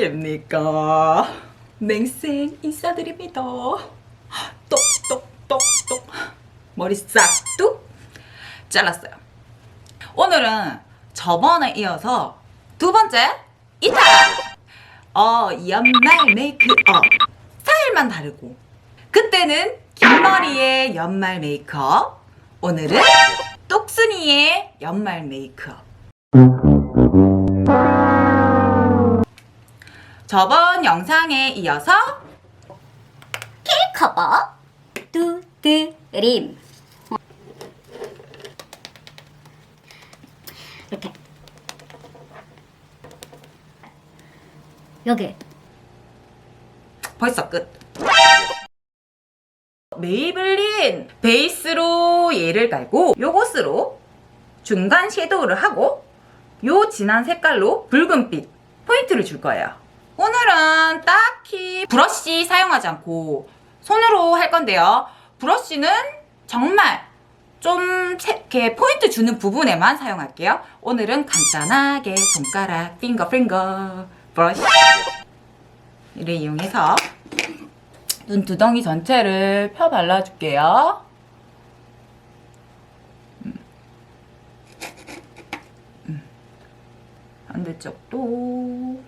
안녕하십니까. 맹생 인사드립니다. 똑똑똑똑 머리 싹둑 잘랐어요. 오늘은 저번에 이어서 두 번째 이타 연말 메이크업 스타일만 다르고, 그때는 긴 머리의 연말 메이크업, 오늘은 똑순이의 연말 메이크업. 저번 영상에 이어서 커버 두드림 이렇게 여기 벌써 끝. 메이블린 베이스로 얘를 깔고 요것으로 중간 섀도우를 하고 요 진한 색깔로 붉은빛 포인트를 줄 거예요. 오늘은 딱히 브러쉬 사용하지 않고 손으로 할 건데요. 브러쉬는 정말 좀 이렇게 포인트 주는 부분에만 사용할게요. 오늘은 간단하게 손가락 핑거 브러쉬를 이용해서 눈두덩이 전체를 펴 발라줄게요. 반대쪽도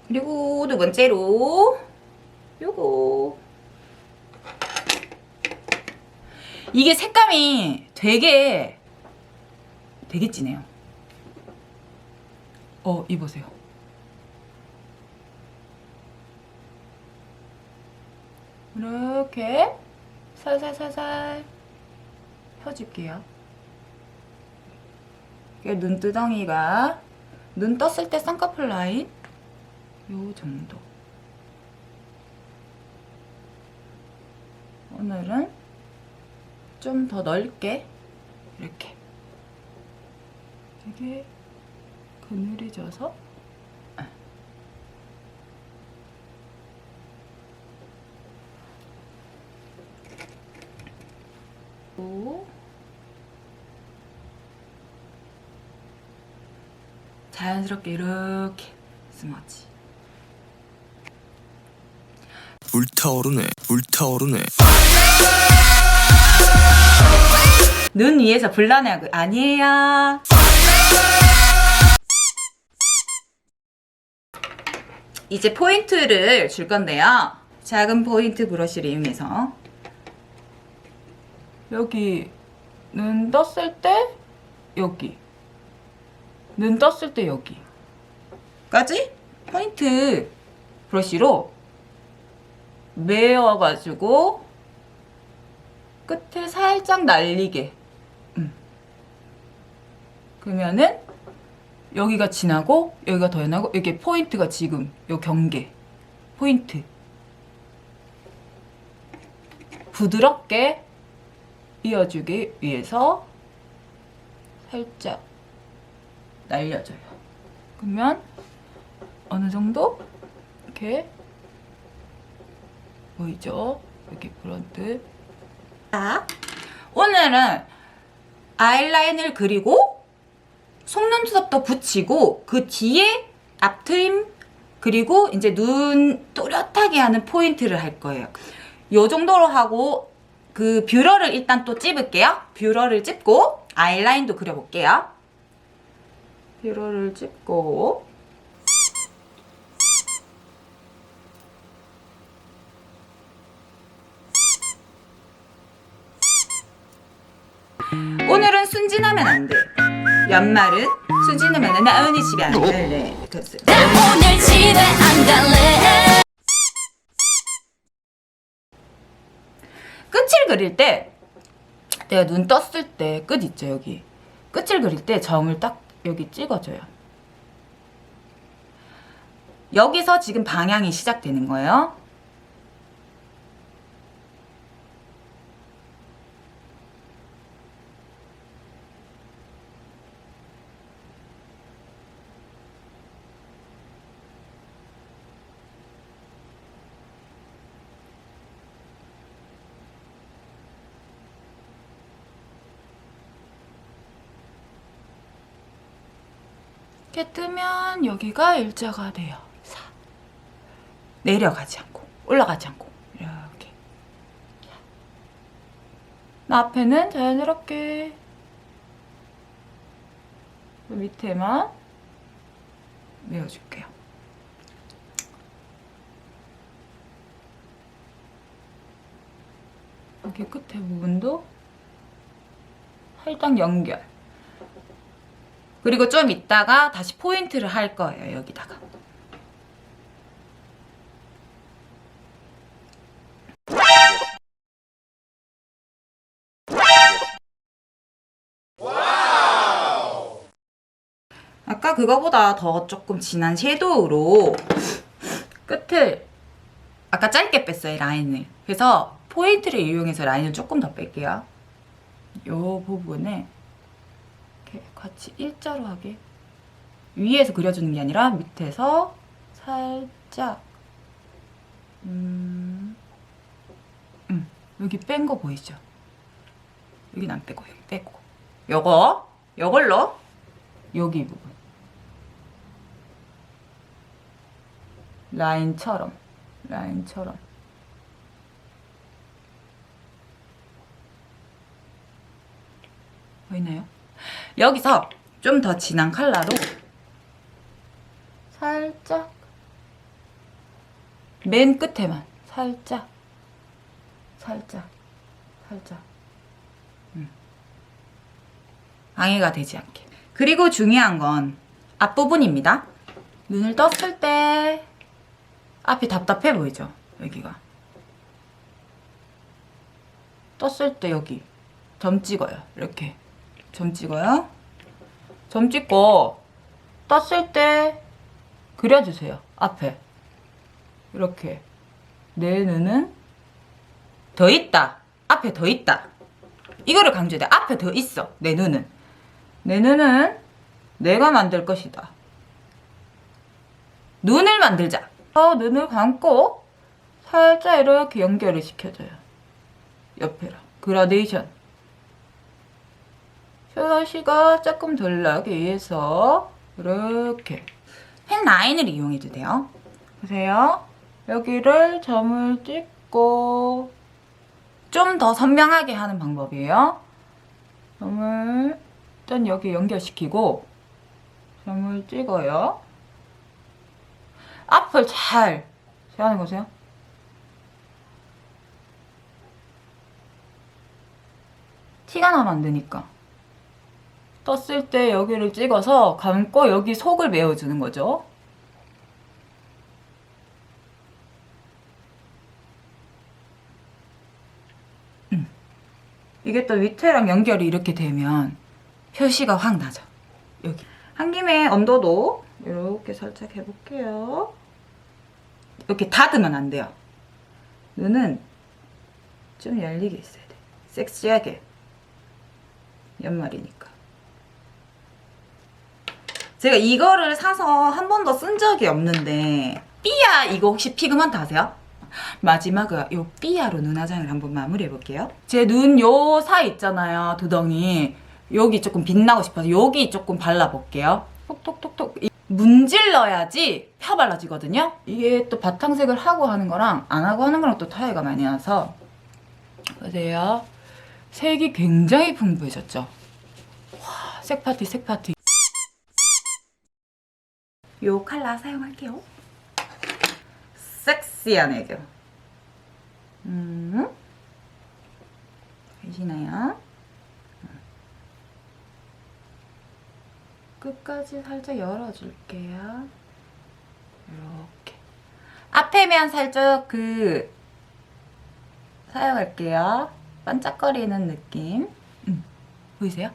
그리고 두 번째로 요거, 이게 색감이 되게 진해요. 이보세요. 이렇게 살살살살 펴줄게요. 눈두덩이가 눈 떴을 때 쌍꺼풀 라인 요 정도. 오늘은 좀 더 넓게 이렇게 되게 그늘해져서 자연스럽게 이렇게 스머지. 불타오르네. 눈 위에서 불나냐고. 아니에요. 이제 포인트를 줄 건데요. 작은 포인트 브러쉬를 이용해서 여기 눈 떴을 때 여기, 눈 떴을 때 여기까지 포인트 브러쉬로 메어가지고 끝에 살짝 날리게. 그러면은 여기가 진하고 여기가 더 연하고, 이게 포인트가 지금 요 경계 포인트 부드럽게 이어주기 위해서 살짝 날려줘요. 그러면 어느 정도 이렇게 보이죠? 이렇게 브런트. 자, 오늘은 아이라인을 그리고 속눈썹도 붙이고 그 뒤에 앞트임 그리고 이제 눈 또렷하게 하는 포인트를 할 거예요. 요 정도로 하고 그 뷰러를 일단 또 찝을게요. 뷰러를 찝고 아이라인도 그려볼게요. 뷰러를 찝고 오늘은 순진하면 안 돼. 연말은 순진하면 나 오늘 집에 안 갈래. 나 오늘 집에 안 갈래. 끝을 그릴 때 내가 눈 떴을 때 끝 있죠, 여기. 끝을 그릴 때 점을 딱 여기 찍어줘요. 여기서 지금 방향이 시작되는 거예요. 이렇게 뜨면 여기가 일자가 돼요. 내려가지 않고 올라가지 않고 이렇게. 나 앞에는 자연스럽게 밑에만 메워줄게요. 여기 끝에 부분도 살짝 연결. 그리고 좀 있다가 다시 포인트를 할 거예요, 여기다가. 아까 그거보다 더 조금 진한 섀도우로 끝을 아까 짧게 뺐어요, 라인을. 그래서 포인트를 이용해서 라인을 조금 더 뺄게요. 요 부분에 이렇게 같이 일자로 하게 위에서 그려주는 게 아니라 밑에서 살짝 여기 뺀 거 보이죠? 여긴 안 빼고 여기 빼고 요걸로 여기 부분 라인처럼 보이나요? 여기서 좀 더 진한 컬러로 살짝 맨 끝에만 살짝 방해가 되지 않게. 그리고 중요한 건 앞부분입니다. 눈을 떴을 때 앞이 답답해 보이죠? 여기가 떴을 때 여기 점 찍어요. 이렇게 점 찍어요. 점 찍고 떴을 때 그려주세요. 앞에 이렇게. 내 눈은 더 있다. 앞에 더 있다. 이거를 강조해야 돼. 앞에 더 있어. 내 눈은 내가 만들 것이다. 눈을 만들자. 눈을 감고 살짝 이렇게 연결을 시켜줘요. 옆에랑 그라데이션. 샤시가 조금 덜 나기 위해서 이렇게 펜 라인을 이용해도 돼요. 보세요. 여기를 점을 찍고 좀 더 선명하게 하는 방법이에요. 점을 일단 여기 연결시키고 점을 찍어요. 앞을 잘 하는 거세요. 티가 나면 안 되니까. 떴을 때 여기를 찍어서 감고 여기 속을 메워주는 거죠. 이게 또 밑에랑 연결이 이렇게 되면 표시가 확 나죠. 여기. 한 김에 언더도 이렇게 살짝 해볼게요. 이렇게 닫으면 안 돼요. 눈은 좀 열리게 있어야 돼. 섹시하게. 연말이니까. 제가 이거를 사서 한 번도 쓴 적이 없는데 삐아 이거 혹시 피그먼트 아세요? 마지막에 요 삐아로 눈 화장을 한번 마무리해 볼게요. 제 눈 요 사이 있잖아요. 두덩이. 여기 조금 빛나고 싶어서 여기 조금 발라볼게요. 톡톡톡톡. 문질러야지 펴 발라지거든요. 이게 또 바탕색을 하고 하는 거랑 안 하고 하는 거랑 또 차이가 많이 나서. 보세요. 색이 굉장히 풍부해졌죠. 와, 색파티. 요 컬러 사용할게요. 섹시한 애교. 보이시나요? 끝까지 살짝 열어줄게요. 이렇게. 앞에면 살짝 사용할게요. 반짝거리는 느낌. 보이세요?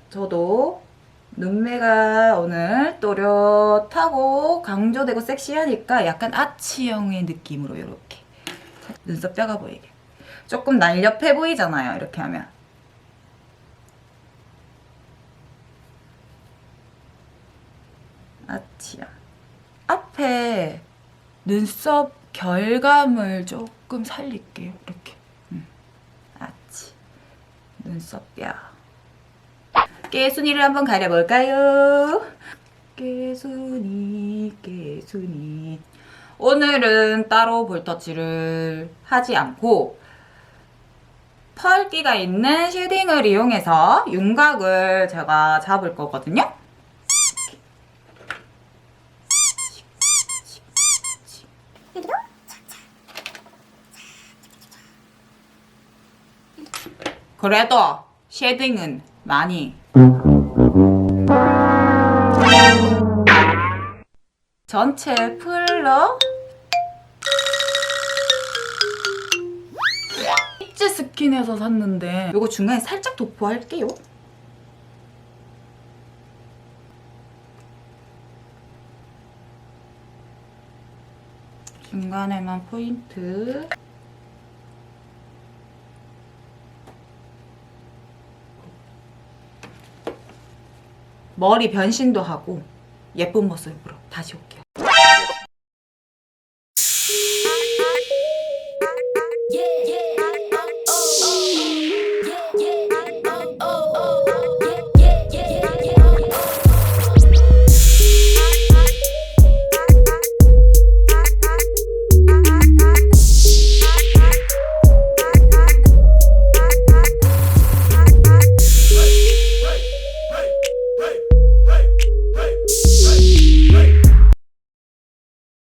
저도 눈매가 오늘 또렷하고 강조되고 섹시하니까 약간 아치형의 느낌으로 이렇게 눈썹 뼈가 보이게 조금 날렵해 보이잖아요. 이렇게 하면 아치형. 앞에 눈썹 결감을 조금 살릴게요. 이렇게. 아치. 눈썹뼈. 깨순이를 한번 가려볼까요? 깨순이. 오늘은 따로 볼터치를 하지 않고 펄기가 있는 쉐딩을 이용해서 윤곽을 제가 잡을 거거든요. 그래도 쉐딩은 많이 전체 풀로 입지 스킨에서 샀는데 이거 중간에 살짝 도포할게요. 중간에만 포인트. 머리 변신도 하고 예쁜 모습으로 다시 올게요.